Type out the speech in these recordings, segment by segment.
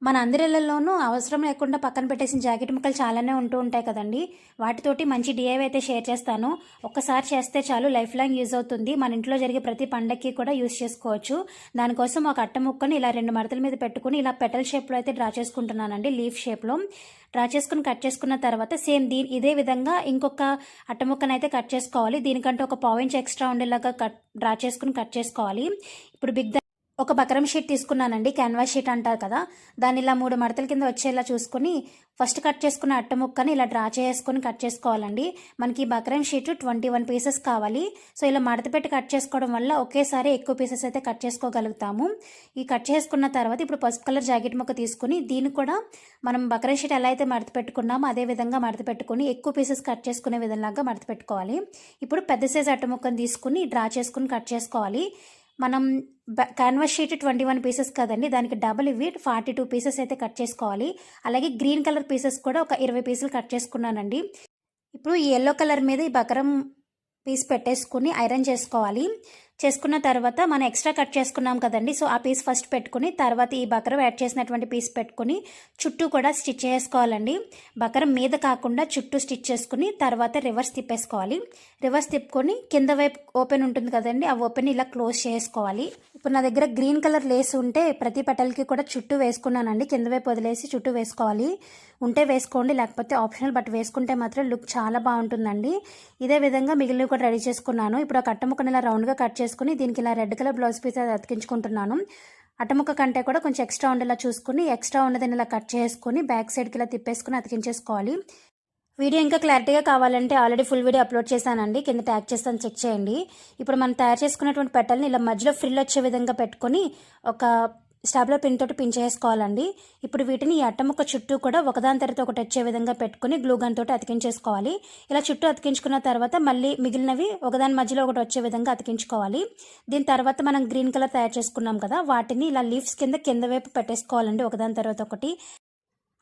మన అందరిళ్లలోనూ అవసరం లేకుండా పక్కన పెట్టేసిన జాకెట్ ముక్కలు చాలానే ఉంటూ ఉంటాయి కదండి. వాటితోటి మంచి డిఐవై అయితే షేర్ చేస్తాను. ఒక్కసారి చేస్తే చాలు లైఫ్ లాంగ్ యూజ్ అవుతుంది. మన ఇంట్లో జరిగే ప్రతి పండగకి కూడా యూజ్ చేసుకోవచ్చు. దానికోసం ఒక అట్ట ముక్కని ఇలా 2 మడతల మీద పెట్టుకుని ఇలా పెటల్ షేప్లో అయితే డ్రా చేసుకుంటున్నానండి. లీఫ్ షేప్లో డ్రా చేసుకుని కట్ చేసుకున్న తర్వాత సేమ్ ఇదే విధంగా ఇంకొక అట్ట ముక్కను అయితే కట్ చేసుకోవాలి. దీనికంటే ఒక పావు ఇంచ్ ఎక్స్ట్రా ఉండేలాగా డ్రా చేసుకుని కట్ చేసుకోవాలి. ఇప్పుడు ఒక బకరం షీట్ తీసుకున్నానండి, క్యాన్వాస్ షీట్ అంటారు కదా. దాన్ని ఇలా 3 మడతల కింద వచ్చేలా చూసుకుని ఫస్ట్ కట్ చేసుకున్న అట్ట ముక్కని ఇలా డ్రా చేసుకుని కట్ చేసుకోవాలండి. మనకి ఈ బకరం షీట్ 21 పీసెస్ కావాలి. సో ఇలా మడత పెట్టి కట్ చేసుకోవడం వల్ల ఒకేసారి ఎక్కువ పీసెస్ అయితే కట్ చేసుకోగలుగుతాము. ఈ కట్ చేసుకున్న తర్వాత ఇప్పుడు పసుపు కలర్ జాకెట్ ముక్క తీసుకుని దీన్ని కూడా మనం బకరం షీట్ ఎలా అయితే మడత పెట్టుకున్నామో అదే విధంగా మడత పెట్టుకుని ఎక్కువ పీసెస్ కట్ చేసుకునే విధంగా మడత పెట్టుకోవాలి. ఇప్పుడు పెద్ద సైజ్ అట్ట ముక్కను తీసుకుని డ్రా చేసుకుని కట్ చేసుకోవాలి. మనం క్యాన్వాస్ షీట్ 21 పీసెస్ కదండి, దానికి డబుల్ ఇవి 42 పీసెస్ అయితే కట్ చేసుకోవాలి. అలాగే గ్రీన్ కలర్ పీసెస్ కూడా ఒక 20 పీసులు కట్ చేసుకున్నానండి. ఇప్పుడు ఈ ఎల్లో కలర్ మీద ఈ బకరం పీస్ పెట్టేసుకుని ఐరన్ చేసుకోవాలి. చేసుకున్న తర్వాత మనం ఎక్స్ట్రా కట్ చేసుకున్నాం కదండి, సో ఆ పీస్ ఫస్ట్ పెట్టుకుని తర్వాత ఈ బకరం యాడ్ చేసినటువంటి పీస్ పెట్టుకుని చుట్టూ కూడా స్టిచ్ చేసుకోవాలండి. బకరం మీద కాకుండా చుట్టూ స్టిచ్ చేసుకుని తర్వాత రివర్స్ తిప్పేసుకోవాలి. రివర్స్ తిప్పుకొని కింద వైపు ఓపెన్ ఉంటుంది కదండి, ఆ ఓపెన్ ఇలా క్లోజ్ చేసుకోవాలి. ఇప్పుడు నా దగ్గర గ్రీన్ కలర్ లేస్ ఉంటే ప్రతి పెటల్కి కూడా చుట్టూ వేసుకున్నానండి. కింద వైపు వదిలేసి చుట్టూ వేసుకోవాలి. ఉంటే వేసుకోండి, లేకపోతే ఆప్షనల్, బట్ వేసుకుంటే మాత్రం లుక్ చాలా బాగుంటుందండి. ఇదే విధంగా మిగిలినవి కూడా రెడీ చేసుకున్నాను. ఇప్పుడు ఆ కట్టముక్కని ఇలా రౌండ్గా కట్ చేసుకుని దీనికి ఇలా రెడ్ కలర్ బ్లౌజ్ పీస్ అతికించుకుంటున్నాను. అట్టముక్క కంటే కూడా కొంచెం ఎక్స్ట్రా ఉండేలా చూసుకుని ఎక్స్ట్రా ఉన్నదని ఇలా కట్ చేసుకుని బ్యాక్ సైడ్కి ఇలా తిప్పేసుకుని అతికించేసుకోవాలి. వీడియో ఇంకా క్లారిటీగా కావాలంటే ఆల్రెడీ ఫుల్ వీడియో అప్లోడ్ చేశానండి, కింద ట్యాగ్ చేస్తాను, చెక్ చేయండి. ఇప్పుడు మనం తయారు చేసుకున్నటువంటి పెట్టల్ని ఇలా మధ్యలో ఫ్రిల్ వచ్చే విధంగా పెట్టుకొని ఒక స్టాప్లర్ పిన్ తోటి పిన్ చేసుకోవాలండి. ఇప్పుడు వీటిని ఈ అట్టముక్క చుట్టూ కూడా ఒకదాని తర్వాత ఒకటి వచ్చే విధంగా పెట్టుకుని గ్లూ గన్ తోటి అతికించేసుకోవాలి. ఇలా చుట్టూ అతికించుకున్న తర్వాత మళ్ళీ మిగిలినవి ఒకదాని మధ్యలో ఒకటి వచ్చే విధంగా అతికించుకోవాలి. దీని తర్వాత మనం గ్రీన్ కలర్ తయారు చేసుకున్నాం కదా, వాటిని ఇలా లీవ్స్ కింద వైపు పెట్టేసుకోవాలండి ఒకదాని తర్వాత ఒకటి.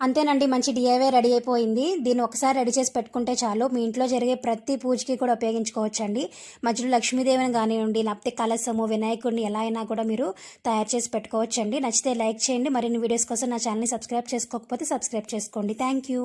అంతేనండి, మంచి డిఐవై రెడీ అయిపోయింది. దీన్ని ఒకసారి రెడీ చేసి పెట్టుకుంటే చాలు, మీ ఇంట్లో జరిగే ప్రతి పూజకి కూడా ఉపయోగించుకోవచ్చండి. మధ్యలో లక్ష్మీదేవిని కానివ్వండి, లేకపోతే కలశము, వినాయకుడిని ఎలా అయినా కూడా మీరు తయారు చేసి పెట్టుకోవచ్చండి. నచ్చితే లైక్ చేయండి. మరిన్ని వీడియోస్ కోసం నా ఛానల్ని సబ్స్క్రైబ్ చేసుకోకపోతే సబ్స్క్రైబ్ చేసుకోండి. Thank you.